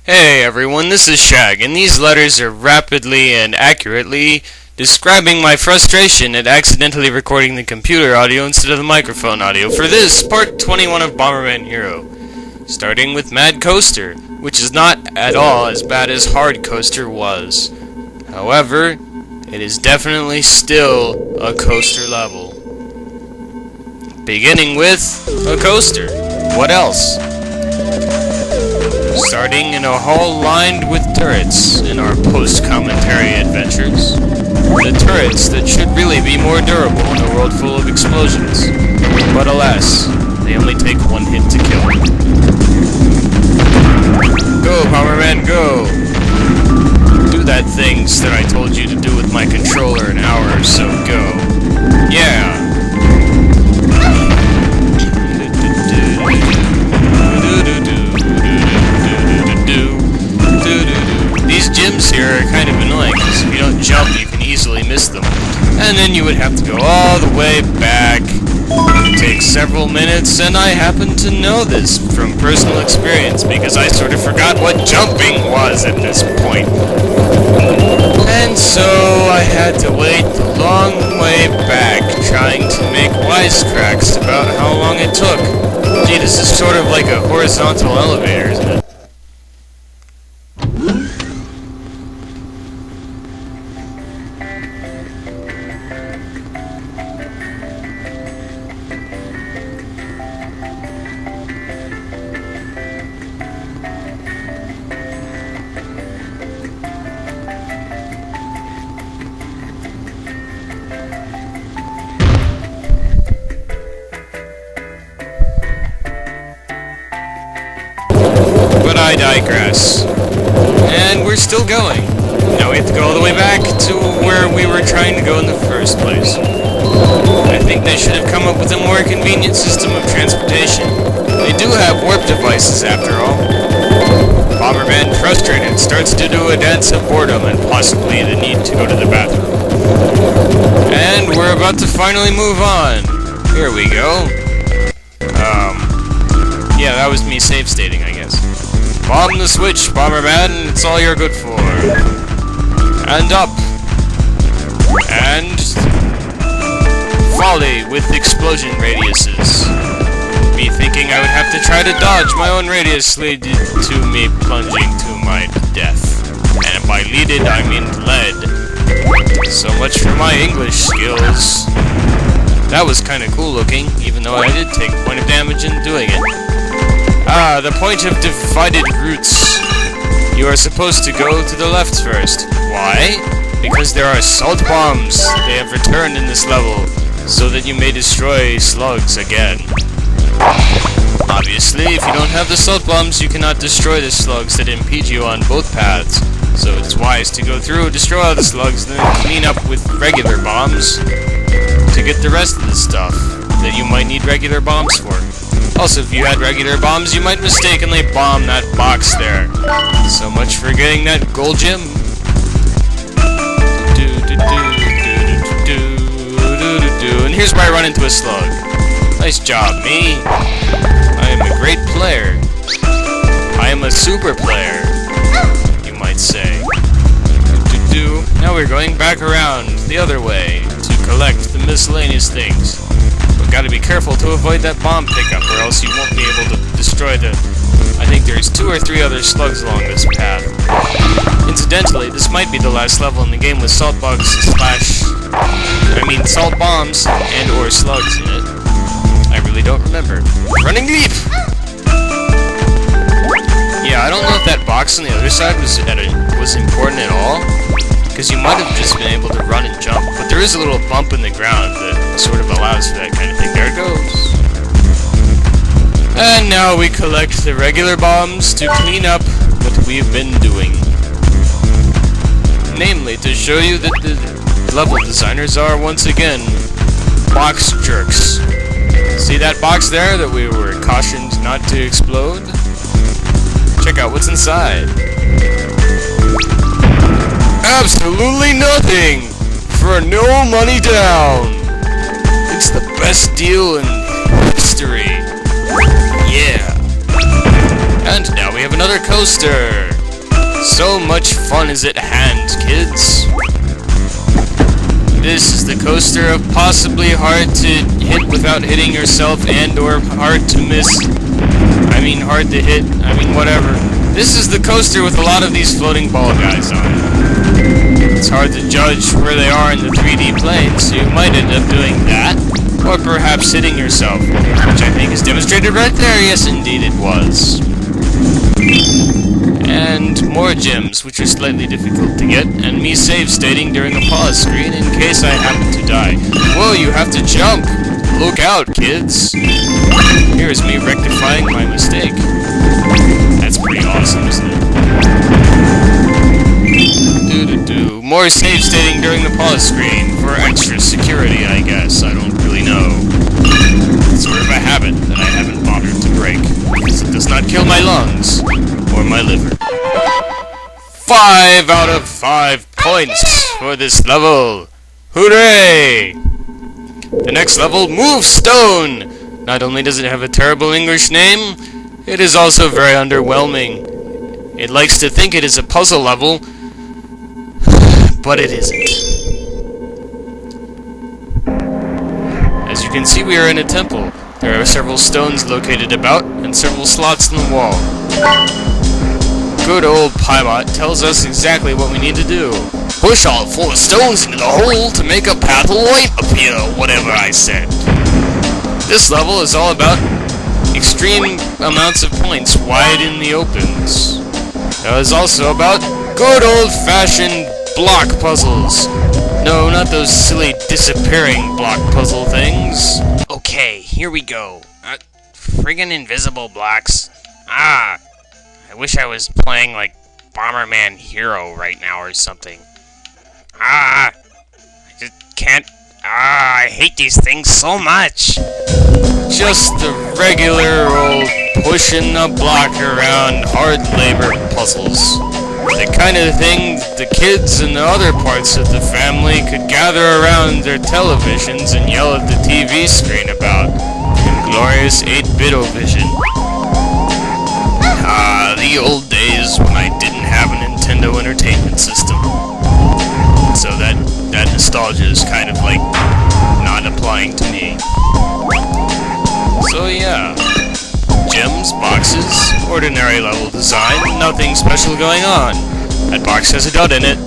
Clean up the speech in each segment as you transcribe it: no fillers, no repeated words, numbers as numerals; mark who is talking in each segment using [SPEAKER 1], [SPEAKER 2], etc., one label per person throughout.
[SPEAKER 1] Hey everyone, this is Shag, and these letters are rapidly and accurately describing my frustration at accidentally recording the computer audio instead of the microphone audio for this, part 21 of Bomberman Hero. Starting with Mad Coaster, which is not at all as bad as Hard Coaster was. However, it is definitely still a coaster level. Beginning with a coaster. What else? Starting in a hall lined with turrets in our post-commentary adventures. The turrets that should really be more durable in a world full of explosions. But alas, they only take one hit to kill. Go, Bomberman, go! Do that things that I told you to do with my controller an hour or so ago. Yeah! These gyms here are kind of annoying, because if you don't jump, you can easily miss them. And then you would have to go all the way back. It takes several minutes, and I happen to know this from personal experience, because I sort of forgot what jumping was at this point. And so I had to wait the long way back, trying to make wisecracks about how long it took. Gee, this is sort of like a horizontal elevator, isn't it? But I digress. And we're still going. Now we have to go all the way back to where we were trying to go in the first place. I think they should have come up with a more convenient system of transportation. They do have warp devices after all. Bomberman, frustrated, starts to do a dance of boredom and possibly the need to go to the bathroom. And we're about to finally move on. Here we go. Yeah, that was me save stating, I guess. Bomb the switch, Bomberman, it's all you're good for. And up. And volley with explosion radiuses. Me thinking I would have to try to dodge my own radius leaded to me plunging to my death. And by leaded, I mean led. So much for my English skills. That was kinda cool looking, even though I did take a point of damage in doing it. Ah, the point of divided routes. You are supposed to go to the left first. Why? Because there are salt bombs. They have returned in this level, so that you may destroy slugs again. Obviously, if you don't have the salt bombs, you cannot destroy the slugs that impede you on both paths. So it's wise to go through, destroy all the slugs, then clean up with regular bombs to get the rest of the stuff that you might need regular bombs for. Also, if you had regular bombs, you might mistakenly bomb that box there. So much for getting that gold gem. And here's where I run into a slug. Nice job, me. I am a great player. I am a super player, you might say. Now we're going back around the other way to collect the miscellaneous things. But gotta be careful to avoid that bomb pickup, or else you won't be able to destroy the... I think there's 2 or 3 other slugs along this path. Incidentally, this might be the last level in the game with salt bombs salt bombs and or slugs in it. I really don't remember. Running leap! Yeah, I don't know if that box on the other side was important at all, because you might have just been able to run and jump, but there is a little bump in the ground that sort of allows for that kind of thing. There it goes. And now we collect the regular bombs to clean up what we've been doing. Namely, to show you that the level designers are, once again, box jerks. See that box there that we were cautioned not to explode? Check out what's inside. Absolutely nothing! For no money down! It's the best deal in history. Yeah. And now we have another coaster. So much fun is at hand, kids. This is the coaster of possibly hard to hit without hitting yourself and or hard to miss. I mean hard to hit, whatever. This is the coaster with a lot of these floating ball guys on it. It's hard to judge where they are in the 3D plane, so you might end up doing that. Or perhaps hitting yourself, which I think is demonstrated right there. Yes, indeed it was. And more gems, which are slightly difficult to get, and me save stating during a pause screen in case I happen to die. Whoa, you have to jump! Look out, kids! Here's me rectifying my mistake. That's pretty awesome, isn't it? Doo-doo-doo. More save stating during the pause screen, for extra security, I guess. I don't really know. It's sort of a habit that I haven't bothered to break, because it does not kill my lungs, or my liver. 5 out of 5 points for this level! Hooray! The next level, Move Stone! Not only does it have a terrible English name, it is also very underwhelming. It likes to think it is a puzzle level, but it isn't. As you can see, we are in a temple. There are several stones located about, and several slots in the wall. Good old Paimon tells us exactly what we need to do. Push all 4 stones into the hole to make a path of light appear, whatever I said. This level is all about extreme amounts of points wide in the opens. It is also about good old-fashioned block puzzles. No, not those silly disappearing block puzzle things. Okay, here we go. Friggin' invisible blocks. I wish I was playing like Bomberman Hero right now or something. I just can't. I hate these things so much. Just the regular old pushing a block around hard labor puzzles. The kind of thing the kids and the other parts of the family could gather around their televisions and yell at the TV screen about in glorious 8-bit vision. The old days when I didn't have a Nintendo Entertainment System. So that nostalgia is kind of like not applying to me. So yeah. Gems, boxes, ordinary level design, nothing special going on. That box has a dot in it.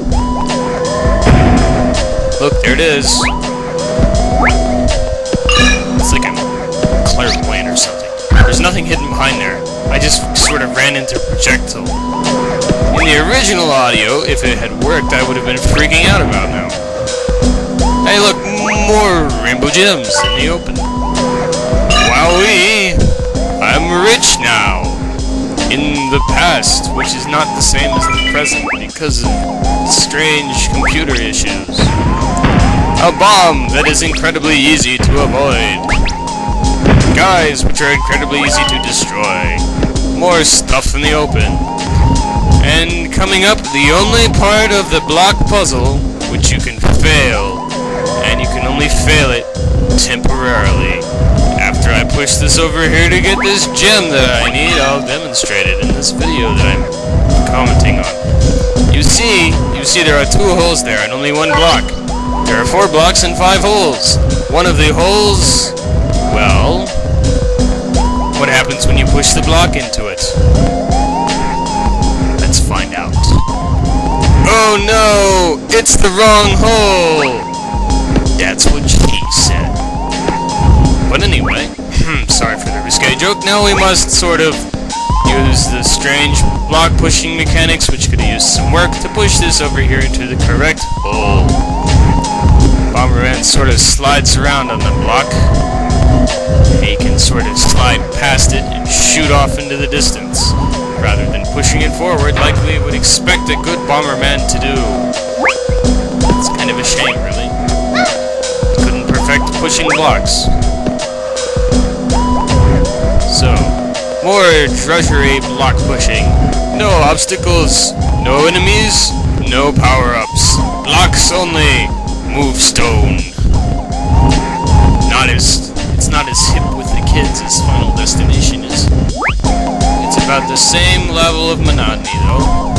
[SPEAKER 1] Look, there it is. It's like a clairvoyant or something. There's nothing hidden behind there. I just sort of ran into a projectile. In the original audio, if it had worked, I would have been freaking out about now. Hey look, more rainbow gems in the open. Wowee! I'm rich now! In the past, which is not the same as the present because of strange computer issues. A bomb that is incredibly easy to avoid. Guys, which are incredibly easy to destroy. More stuff in the open. And coming up, the only part of the block puzzle which you can fail. And you can only fail it temporarily. After I push this over here to get this gem that I need, I'll demonstrate it in this video that I'm commenting on. You see there are 2 holes there and only 1 block. There are 4 blocks and 5 holes. One of the holes, well, what happens when you push the block into it? Let's find out. Oh no! It's the wrong hole! That's what she said. But anyway, sorry for the risque joke. Now we must sort of use the strange block pushing mechanics, which could use some work, to push this over here into the correct hole. Bomberman sort of slides around on the block. He can sort of slide past it and shoot off into the distance, rather than pushing it forward like we would expect a good Bomberman to do. It's kind of a shame, really. Couldn't perfect pushing blocks. So, more drudgery block pushing. No obstacles, no enemies, no power-ups. Blocks only. Move stone. It's not as hip with the kids as Final Destination is. It's about the same level of monotony, though.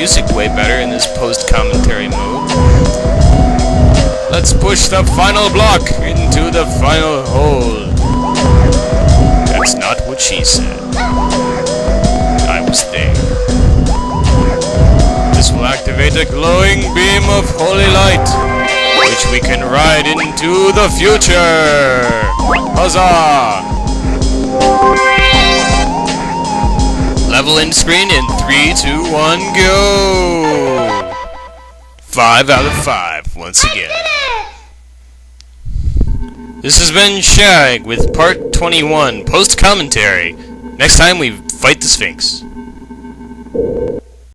[SPEAKER 1] music way better in this post-commentary mode. Let's push the final block into the final hole. That's not what she said. I was there. This will activate a glowing beam of holy light, which we can ride into the future! Huzzah! Level end screen in 3, 2, 1, go! 5 out of 5, once again. This has been Shag with part 21, post-commentary. Next time we fight the Sphinx.